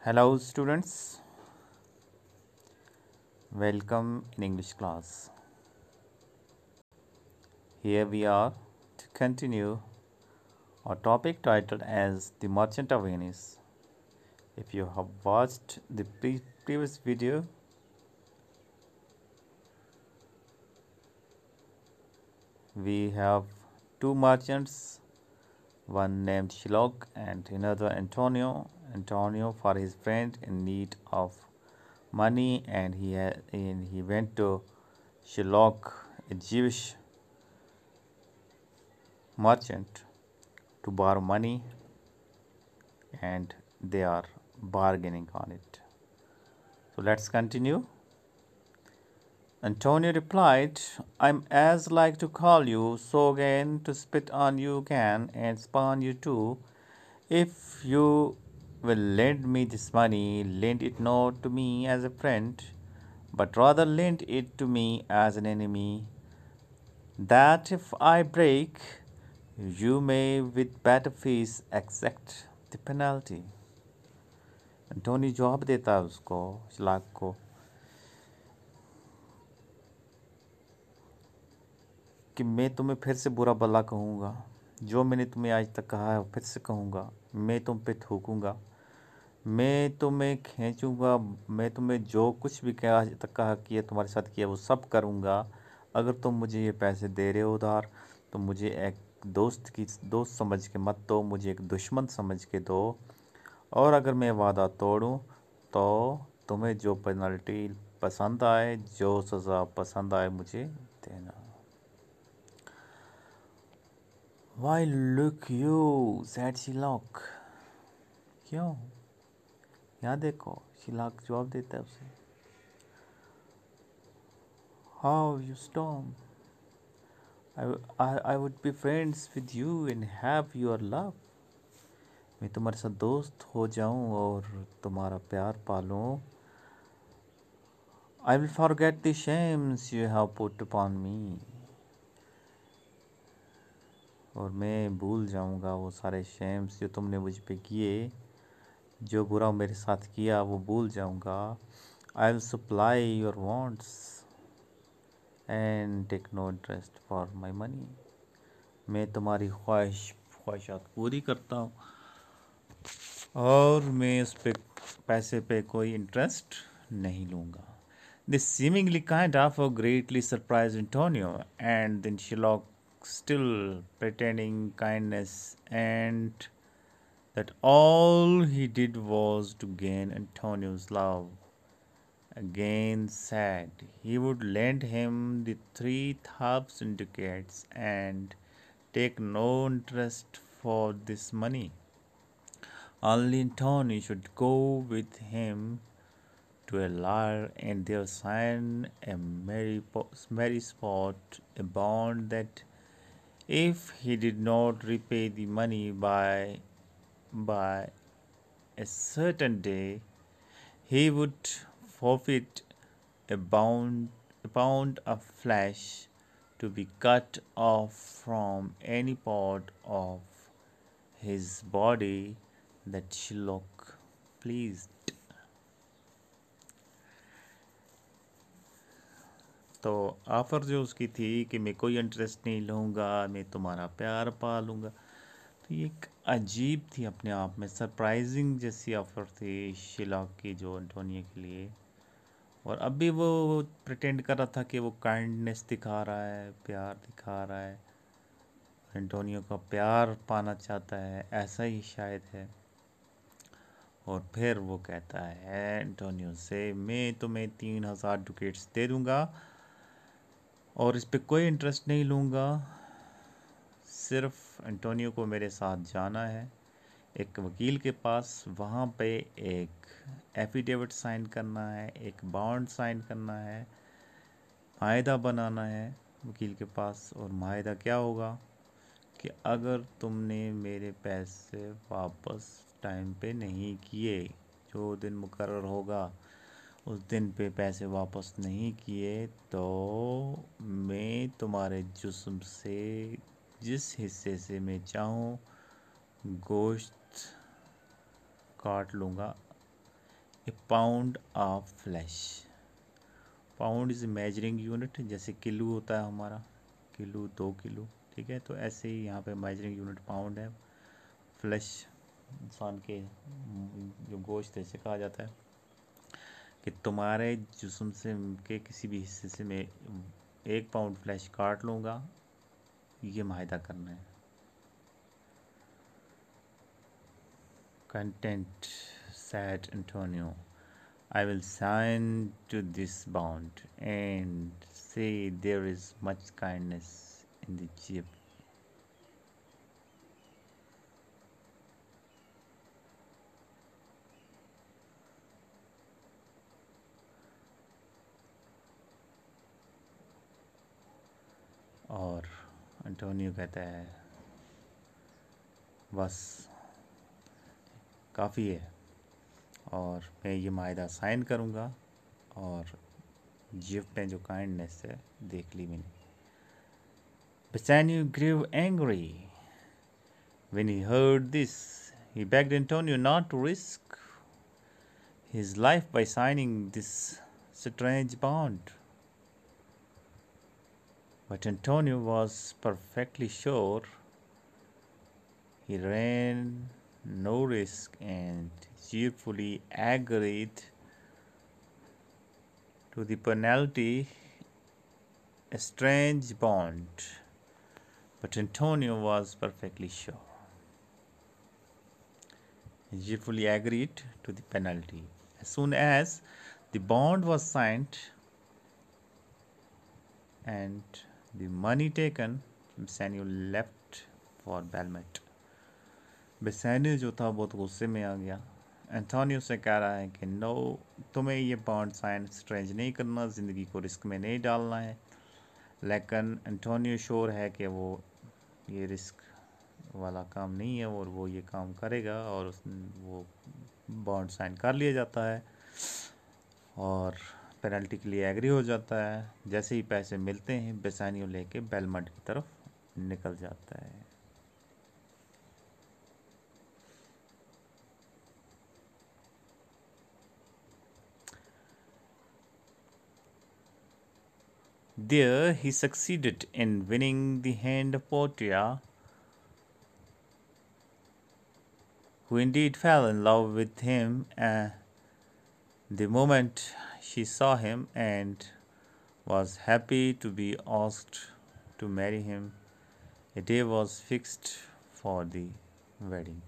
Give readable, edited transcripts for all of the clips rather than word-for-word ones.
Hello students, welcome in English class. Here we are to continue our topic titled as The Merchant of Venice. If you have watched the previous video, we have two merchants, one named Shylock and another Antonio. Antonio for his friend in need of money, and he went to Shylock, a Jewish merchant, to borrow money, and they are bargaining on it. So let's continue. Antonio replied, I'm as like to call you, so again to spit on you can, and spurn you too. If you will lend me this money, lend it not to me as a friend, but rather lend it to me as an enemy, that if I break, you may with better fees exact the penalty. Antony जवाब देता है उसको, शलाक को, कि मैं तुम्हें फिर से बुरा भला कहूँगा, जो मैंने तुम्हें आज तक कहा है फिर से कहूँगा, मैं तुम पे थूकूँगा, मैं तुम्हें खींचूँगा, मैं तुम्हें जो कुछ भी कहा आज तक कहा किया तुम्हारे साथ किया वो सब करूँगा। अगर तुम मुझे ये पैसे दे रहे हो उधार, तो मुझे एक दोस्त समझ के मत दो, मुझे एक दुश्मन समझ के दो, और अगर मैं वादा तोड़ूं तो तुम्हें जो पेनल्टी पसंद आए, जो सज़ा पसंद आए मुझे देना। Why look you, said Shylock. क्यों? यहाँ देखो, Shylock जवाब देता है उसे। How you storm? I would be friends with you and have your love. मैं तुम्हारे साथ दोस्त हो जाऊं और तुम्हारा प्यार पालूं। I will forget the shames you have put upon me. और मैं भूल जाऊंगा वो सारे शेम्स जो तुमने मुझ पे किए, जो बुरा मेरे साथ किया वो भूल जाऊंगा। I will supply your wants and take no interest for my money. मैं तुम्हारी ख्वाहिशात पूरी करता हूँ और मैं उस पे पैसे पे कोई इंटरेस्ट नहीं लूँगा। This seemingly kind of greatly surprised Antonio, and then Shylock, still pretending kindness and that all he did was to gain Antonio's love, again said he would lend him the 3,000 ducats and take no interest for this money. Only Antonio should go with him to a lyre and there sign a merry spot, a bond that if he did not repay the money by a certain day, he would forfeit a pound of flesh to be cut off from any part of his body that Shylock pleased. तो offer जो उसकी थी कि मैं कोई interest नहीं लूँगा, मैं तुम्हारा प्यार पालूँगा, तो ये एक अजीब थी अपने आप में, सरप्राइजिंग जैसी ऑफ़र थी शिलॉक की जो एंटोनियो के लिए। और अब भी वो प्रिटेंड कर रहा था कि वो काइंडनेस दिखा रहा है, प्यार दिखा रहा है, एंटोनियो का प्यार पाना चाहता है, ऐसा ही शायद है। और फिर वो कहता है एंटोनियो से, मैं तुम्हें 3,000 डुकेट्स दे दूँगा और इस पे कोई इंटरेस्ट नहीं लूँगा, सिर्फ एंटोनियो को मेरे साथ जाना है एक वकील के पास, वहाँ पे एक एफिडेविट साइन करना है, एक बॉन्ड साइन करना है, माहिदा बनाना है वकील के पास। और माहिदा क्या होगा कि अगर तुमने मेरे पैसे वापस टाइम पे नहीं किए, जो दिन मुकर्रर होगा उस दिन पे पैसे वापस नहीं किए, तो मैं तुम्हारे जिस्म से जिस हिस्से से मैं चाहूँ गोश्त काट लूँगा, a pound of flesh. Pound is measuring unit, जैसे किलो होता है हमारा, किलो 2 किलो, ठीक है। तो ऐसे ही यहाँ पे मेजरिंग यूनिट पाउंड है। फ्लैश इंसान के जो गोश्त है इसे कहा जाता है कि तुम्हारे जिस्म से के किसी भी हिस्से से मैं 1 पाउंड फ्लैश काट लूँगा, ये माहिदा करना है। Content, said Antonio. I will sign to this bond and say there is much kindness in the Jeep. और एंटोनियो कहता है बस काफ़ी है, और मैं ये माहिदा साइन करूँगा, और जिप में जो काइंडनेस है देख ली मैंने। Bassanio grew angry when he heard this. He begged Antonio not to risk his life by signing this strange bond. But Antonio was perfectly sure he ran no risk and cheerfully agreed to the penalty, a strange bond. But Antonio was perfectly sure. He cheerfully agreed to the penalty. As soon as the bond was signed and the money taken, Bassanio left for Belmont. बेसानियो जो था बहुत गुस्से में आ गया। Antonio से कह रहा है कि नो, तुम्हें ये बॉन्ड साइन स्ट्रेंज नहीं करना, ज़िंदगी को रिस्क में नहीं डालना है। लेकिन एंटोनियो श्योर है कि वो ये रिस्क वाला काम नहीं है और वो ये काम करेगा, और वो बॉन्ड साइन कर लिया जाता है और पेनल्टी के लिए एग्री हो जाता है। जैसे ही पैसे मिलते हैं बेसानियो लेके बेलमंट की तरफ निकल जाता है। There he succeeded in winning the hand of Portia, who indeed fell in love with him the moment she saw him and was happy to be asked to marry him. A day was fixed for the wedding.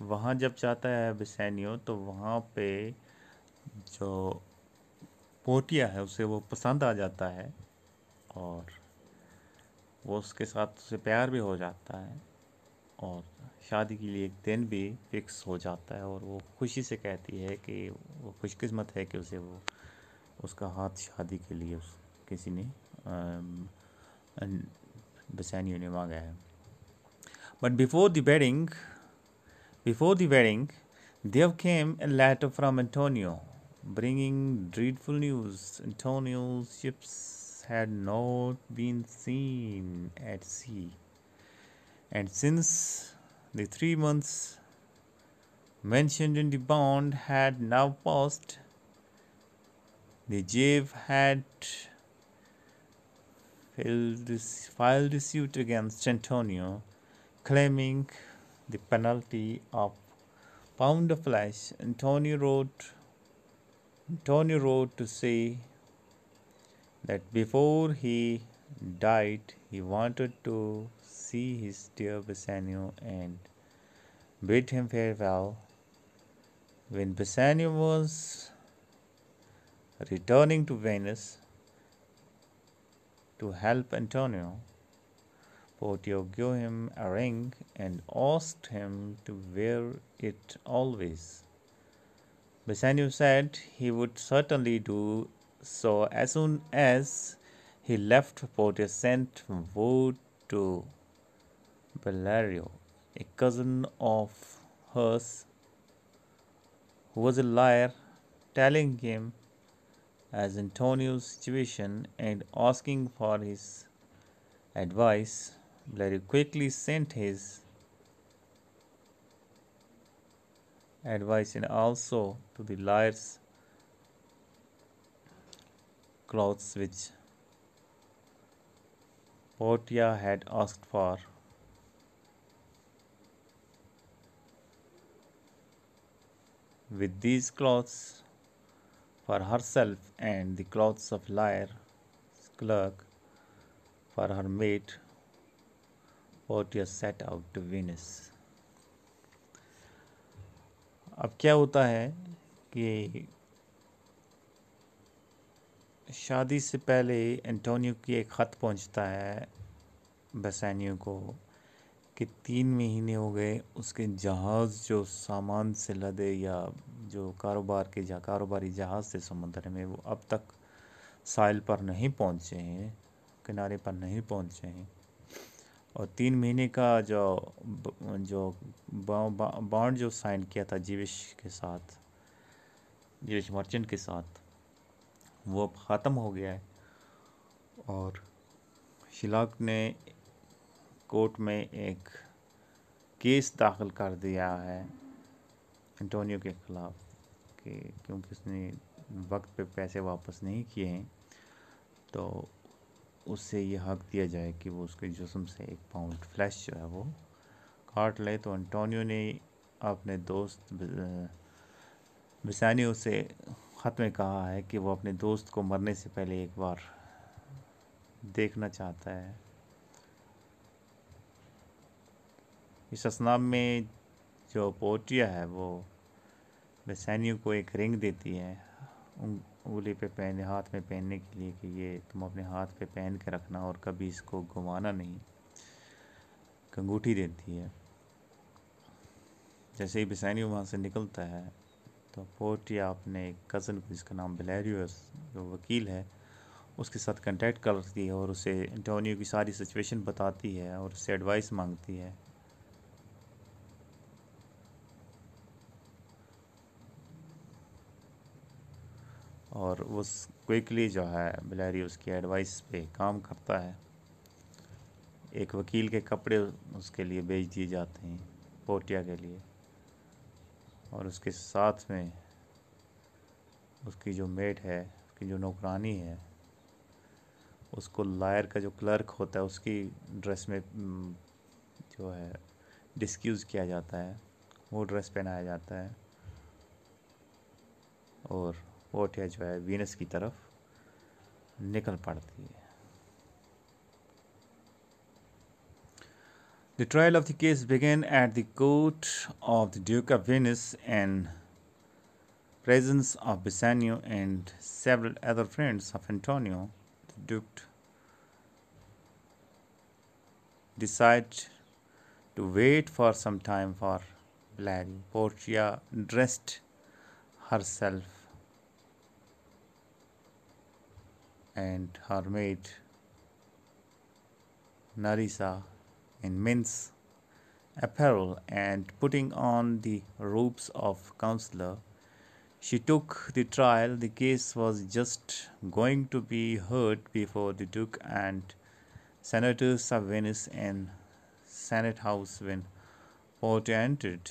वहाँ जब जाता है बेसानियो तो वहाँ पे जो पोटिया है उसे वो पसंद आ जाता है और वो उसके साथ उसे प्यार भी हो जाता है और शादी के लिए एक दिन भी फिक्स हो जाता है। और वो खुशी से कहती है कि वो खुशकिस्मत है कि उसे वो उसका हाथ शादी के लिए किसी ने बेसानियो ने मांगा है। But before the wedding there came a letter from Antonio bringing dreadful news. Antonio's ships had not been seen at sea, and since the 3 months mentioned in the bond had now passed, the Jave had filed a suit against Antonio, claiming the penalty of pound of flesh. Antonio wrote to say that before he died, he wanted to see his dear Bassanio and bid him farewell. When Bassanio was returning to Venice to help Antonio, Portio gave him a ring and asked him to wear it always. Bassanio said he would certainly do so. As soon as he left, Portia sent word to Bellario, a cousin of hers who was a liar, telling him as Antonio's situation and asking for his advice. Bellario quickly sent his advice and also to the liar's clothes which Portia had asked for. With these clothes for herself and the clothes of liar's clerk for her maid, Portia set out to Venice. अब क्या होता है कि शादी से पहले Antonio की एक ख़त पहुंचता है बेसानियो को कि 3 महीने हो गए उसके जहाज़ जो सामान से लदे या जो कारोबारी जहाज़ थे समुद्र में वो अब तक साहिल पर नहीं पहुंचे हैं, किनारे पर नहीं पहुंचे हैं। और 3 महीने का जो बॉन्ड जो साइन किया था जीविश मर्चेंट के साथ, वो अब ख़त्म हो गया है। और शिलाक ने कोर्ट में एक केस दाखिल कर दिया है एंटोनियो के ख़िलाफ़ कि क्योंकि उसने वक्त पे पैसे वापस नहीं किए हैं, तो उससे ये हक दिया जाए कि वो उसके जिस्म से 1 पाउंड फ्लैश जो है वो काट ले। तो एंटोनियो ने अपने दोस्त बिसानियो से ख़त में कहा है कि वो अपने दोस्त को मरने से पहले एक बार देखना चाहता है। इस असनाम में जो पोर्टिया है वो बेसानियो को एक रिंग देती है उंगली पे पहने, हाथ में पहनने के लिए कि ये तुम अपने हाथ पे पहन के रखना और कभी इसको घुमाना नहीं। अंगूठी देती है। जैसे ही बेसानियो वहाँ से निकलता है तो पोर्टिया अपने कज़न को, जिसका नाम बेलेरियो जो वकील है, उसके साथ कांटेक्ट करती है और उसे एंटोनियो की सारी सिचुएशन बताती है और उससे एडवाइस मांगती है। और वो क्विकली जो है बेलेरियो उसकी एडवाइस पे काम करता है। एक वकील के कपड़े उसके लिए भेज दिए जाते हैं पोर्टिया के लिए, और उसके साथ में उसकी जो मेड है, उसकी जो नौकरानी है, उसको लायर का जो क्लर्क होता है उसकी ड्रेस में जो है डिस्क्यूज़ किया जाता है, वो ड्रेस पहनाया जाता है और पोर्टिया जो है वीनस की तरफ निकल पड़ती है। The trial of the case began at the court of the Duke of Venice in presence of Bassanio and several other friends of Antonio. The Duke decided to wait for some time for Valerio. Portia dressed herself and her maid Narissa in men's apparel and putting on the robes of counselor, she took the trial. The case was just going to be heard before the Duke and senators of Venice in Senate House when Portia entered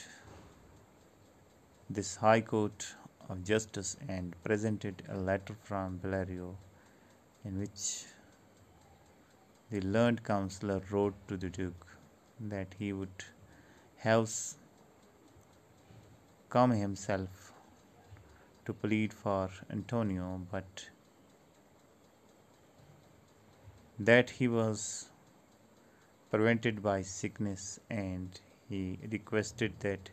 this High Court of Justice and presented a letter from Valerio in which the learned counselor wrote to the Duke that he would have come himself to plead for Antonio, but that he was prevented by sickness, and he requested that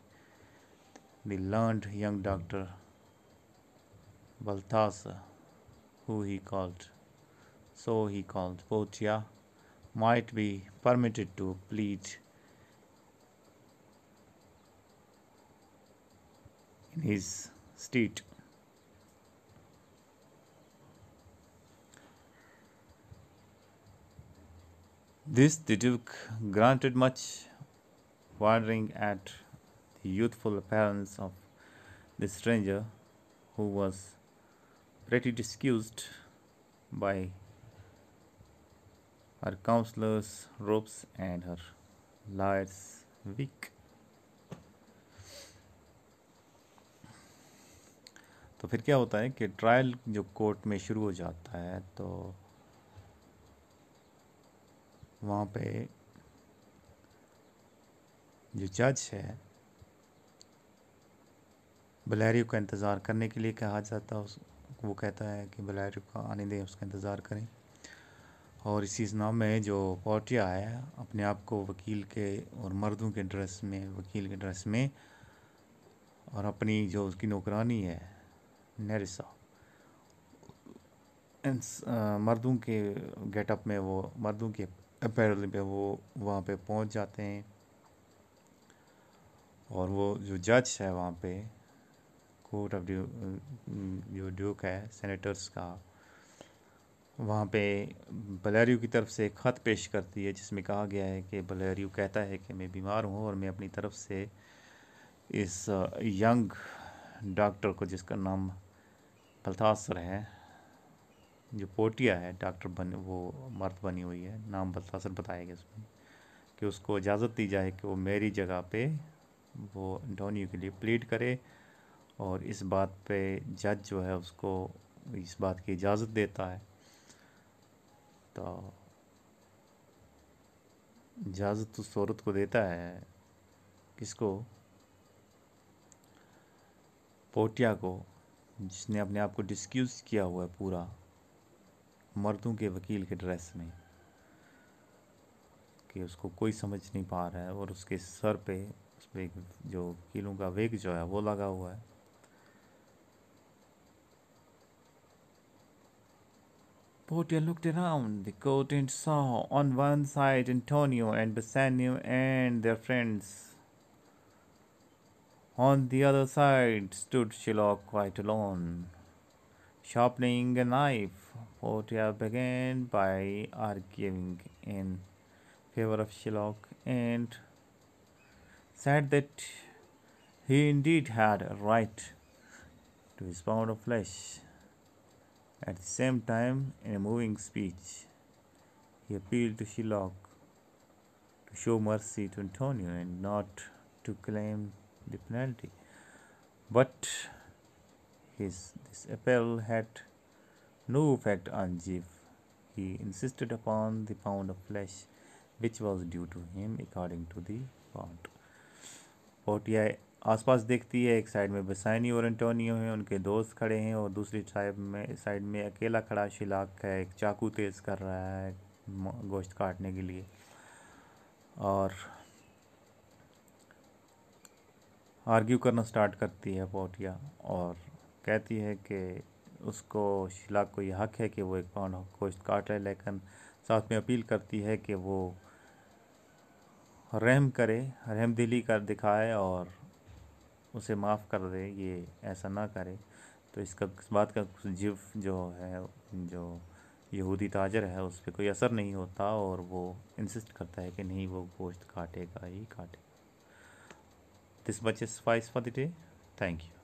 the learned young doctor Balthazar, he called Portia, might be permitted to plead in his stead. This the Duke granted, much wondering at the youthful appearance of the stranger, who was pretty disgusted by her counselor's robes and her liar's wig. तो फिर क्या होता है कि trial जो court में शुरू हो जाता है, तो वहाँ पे जो जज है बलैरियो का इंतज़ार करने के लिए कहा जाता है। वो कहता है कि बलैरियो को आने दें, उसका इंतज़ार करें। और इसी नाम में जो पोर्टिया है अपने आप को वकील के और मर्दों के ड्रेस में, वकील के ड्रेस में, और अपनी जो उसकी नौकरानी है नेरिसा, मर्दों के गेटअप में, वो मर्दों के अपैरल पे वो वहाँ पे पहुँच जाते हैं। और वो जो जज है वहाँ पे, कोर्ट ऑफ जो ड्यूक है सेनेटर्स का, वहाँ पे बलैरियो की तरफ से एक ख़त पेश करती है जिसमें कहा गया है कि बलैरियो कहता है कि मैं बीमार हूँ और मैं अपनी तरफ से इस यंग डॉक्टर को, जिसका नाम बल्थासर है, जो पोर्टिया है डॉक्टर बन, वो मर्द बनी हुई है, नाम बल्थासर बताया गया उसमें, कि उसको इजाज़त दी जाए कि वो मेरी जगह पे वो एंटोनियो के लिए प्लीड करे। और इस बात पे जज जो है उसको इस बात की इजाज़त देता है। तो इजाज़त उस औरत को देता है, किसको, पोर्टिया को, जिसने अपने आप को डिस्क्यूज़ किया हुआ है पूरा मर्दों के वकील के ड्रेस में, कि उसको कोई समझ नहीं पा रहा है, और उसके सर पे उस पर जो वकीलों का वेग जो है वो लगा हुआ है। Portia looked around the court and saw on one side Antonio and Bassanio and their friends. On the other side stood Shylock quite alone. Sharpening a knife, Portia began by arguing in favor of Shylock and said that he indeed had a right to his pound of flesh. At the same time, in a moving speech, he appealed to Shylock to show mercy to Antonio and not to claim the penalty. But this appeal had no effect on Jeff. He insisted upon the pound of flesh which was due to him according to the bond. Portia आसपास देखती है, एक side में बसानी और Antonio हैं, उनके दोस्त खड़े हैं, और दूसरी साइड में अकेला खड़ा शिलाक है, एक चाकू तेज़ कर रहा है गोश्त काटने के लिए। और आर्ग्यू करना स्टार्ट करती है पोर्टिया, और कहती है कि उसको, शिलाक को यह हक है कि वो एक पाउंड गोश्त काट ले, लेकिन साथ में अपील करती है कि वो रहम करे, रहमदिली कर दिखाए और उसे माफ़ कर दे, ये ऐसा ना करे। तो इस बात का जीव जो है, जो यहूदी ताजर है, उस पर कोई असर नहीं होता, और वो इंसिस्ट करता है कि नहीं, वो गोश्त काटेगा ही काटेगा। This much is suffice for the day. Thank you.